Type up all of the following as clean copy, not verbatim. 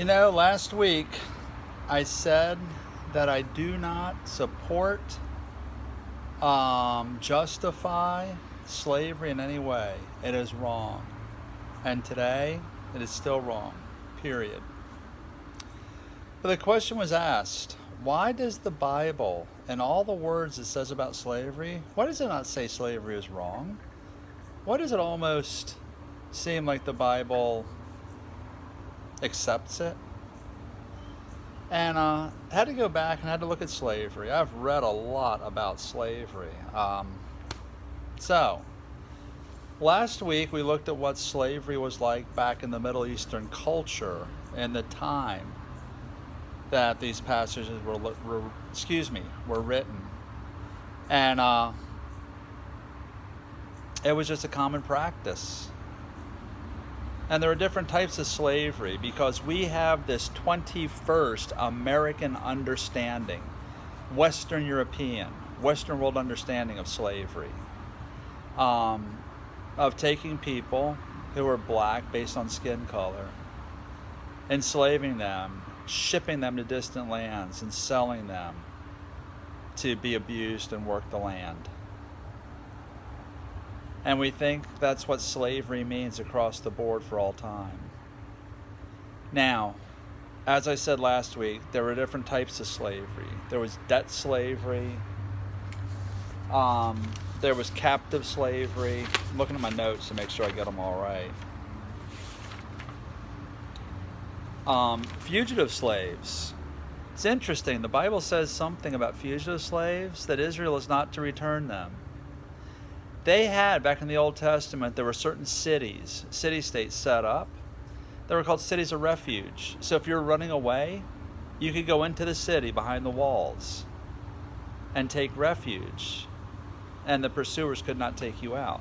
Last week I said that I do not support, justify slavery in any way. It is wrong. And today, it is still wrong. Period. But the question was asked, why does the Bible and all the words it says about slavery, why does it not say slavery is wrong? Why does it almost seem like the Bible accepts it? And I had to go back and had to look at slavery. I've read a lot about slavery. So, last week we looked at what slavery was like back in the Middle Eastern culture and the time that these passages were written. And it was just a common practice. And there are different types of slavery because we have this 21st American understanding, Western European, Western world understanding of slavery, of taking people who are black based on skin color, enslaving them, shipping them to distant lands, and selling them to be abused and work the land. And we think that's what slavery means across the board for all time. Now, as I said last week, there were different types of slavery. There was debt slavery. There was captive slavery. I'm looking at my notes to make sure I get them all right. Fugitive slaves. It's interesting. The Bible says something about fugitive slaves, that Israel is not to return them. They had, back in the Old Testament, there were certain city-states set up. They were called cities of refuge. So if you're running away, you could go into the city behind the walls and take refuge, and the pursuers could not take you out.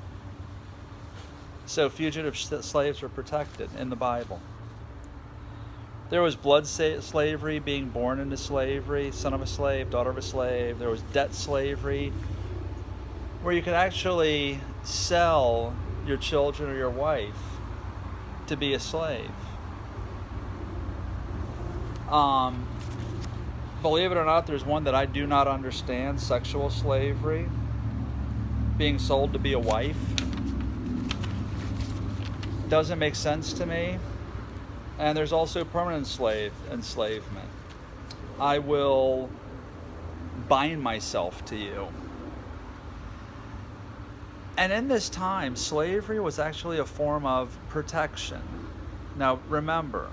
So fugitive slaves were protected in the Bible. There was blood slavery, being born into slavery, son of a slave, daughter of a slave. There was debt slavery, where you could actually sell your children or your wife to be a slave. Believe it or not, there's one that I do not understand, sexual slavery, being sold to be a wife. Doesn't make sense to me. And there's also permanent enslavement. I will bind myself to you. And in this time, slavery was actually a form of protection. Now, remember,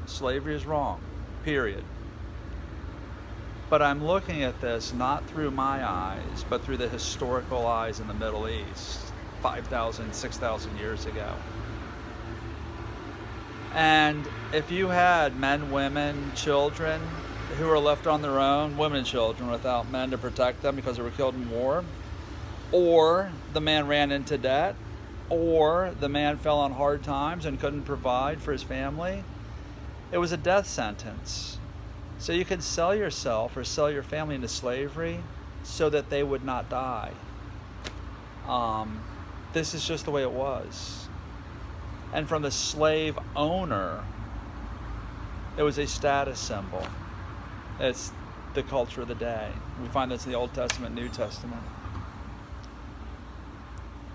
slavery is wrong, period. But I'm looking at this not through my eyes, but through the historical eyes in the Middle East, 5,000, 6,000 years ago. And if you had men, women, children who were left on their own, women and children without men to protect them because they were killed in war, or the man ran into debt, or the man fell on hard times and couldn't provide for his family, it was a death sentence. So you could sell yourself or sell your family into slavery so that they would not die. This is just the way it was. And from the slave owner, it was a status symbol. It's the culture of the day. We find this in the Old Testament, New Testament.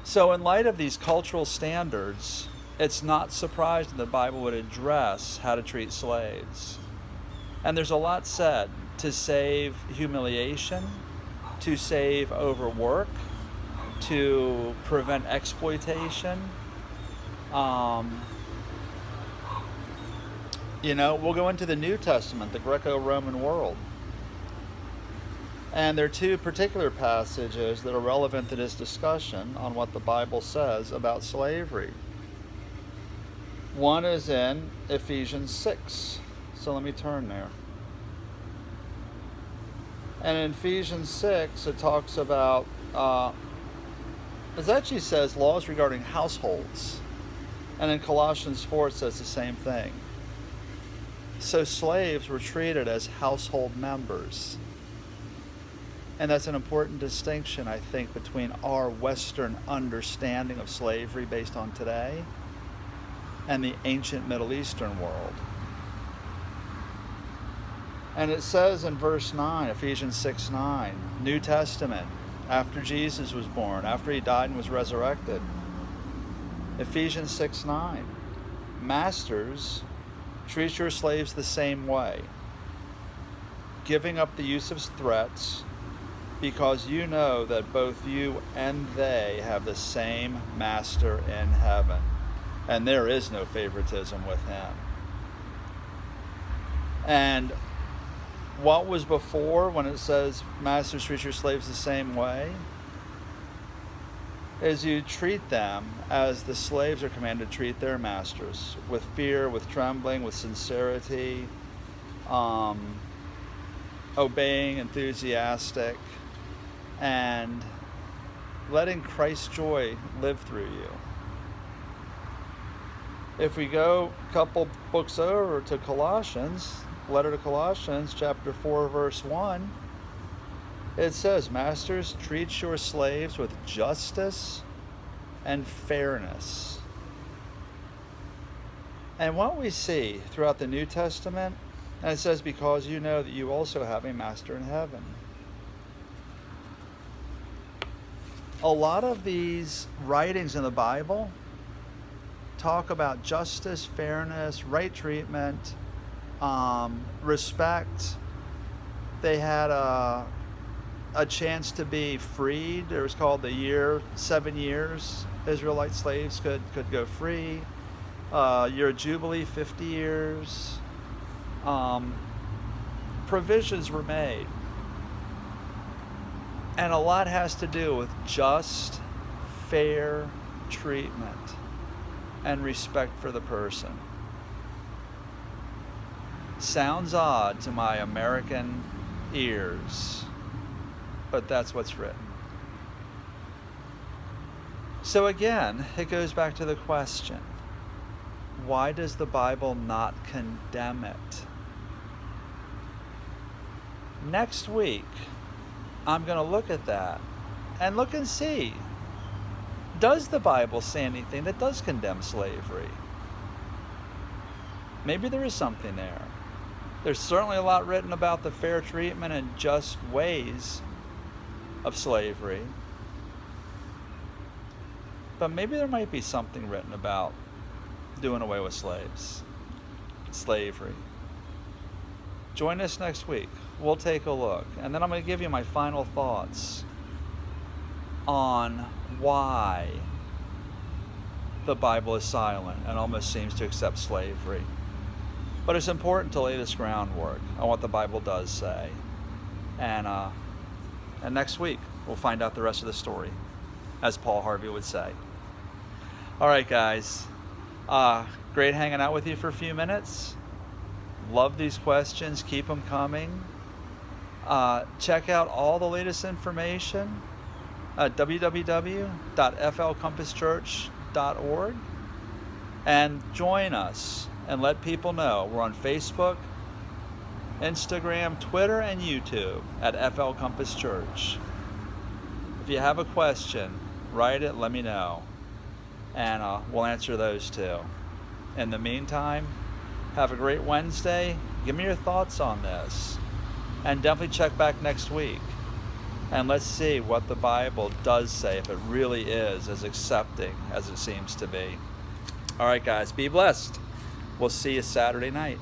So in light of these cultural standards, it's not surprising the Bible would address how to treat slaves. And there's a lot said to save humiliation, to save overwork, to prevent exploitation. We'll go into the New Testament, the Greco-Roman world. And there are two particular passages that are relevant to this discussion on what the Bible says about slavery. One is in Ephesians 6. So let me turn there. And in Ephesians 6, it talks about, it actually says laws regarding households. And in Colossians 4, it says the same thing. So slaves were treated as household members. And that's an important distinction, I think, between our Western understanding of slavery based on today and the ancient Middle Eastern world. And it says in verse 9, Ephesians 6:9, New Testament, after Jesus was born, after he died and was resurrected. Ephesians 6:9, masters, treat your slaves the same way, giving up the use of threats, because you know that both you and they have the same master in heaven, and there is no favoritism with him. And what was before when it says masters treat your slaves the same way is you treat them as the slaves are commanded to treat their masters, with fear, with trembling, with sincerity, obeying, enthusiastic, and letting Christ's joy live through you. If we go a couple books over to Colossians, letter to Colossians, chapter 4, verse 1, it says, masters, treat your slaves with justice and fairness. And what we see throughout the New Testament, and it says, because you know that you also have a master in heaven. A lot of these writings in the Bible talk about justice, fairness, right treatment, respect. They had a chance to be freed. It was called the year, 7 years. Israelite slaves could go free. Year of Jubilee, 50 years. Provisions were made. And a lot has to do with just, fair treatment and respect for the person. Sounds odd to my American ears, but that's what's written. So again, it goes back to the question, why does the Bible not condemn it? Next week, I'm going to look at that and look and see, does the Bible say anything that does condemn slavery? Maybe there is something there. There's certainly a lot written about the fair treatment and just ways of slavery. But maybe there might be something written about doing away with slavery. Join us next week. We'll take a look. And then I'm going to give you my final thoughts on why the Bible is silent and almost seems to accept slavery. But it's important to lay this groundwork on what the Bible does say. And next week, we'll find out the rest of the story, as Paul Harvey would say. All right, guys. Great hanging out with you for a few minutes. Love these questions. Keep them coming. Check out all the latest information at www.flcompasschurch.org and join us and let people know. We're on Facebook, Instagram, Twitter, and YouTube at FL Compass Church. If you have a question, write it, let me know, and we'll answer those too. In the meantime, have a great Wednesday. Give me your thoughts on this. And definitely check back next week. And let's see what the Bible does say, if it really is as accepting as it seems to be. All right, guys, be blessed. We'll see you Saturday night.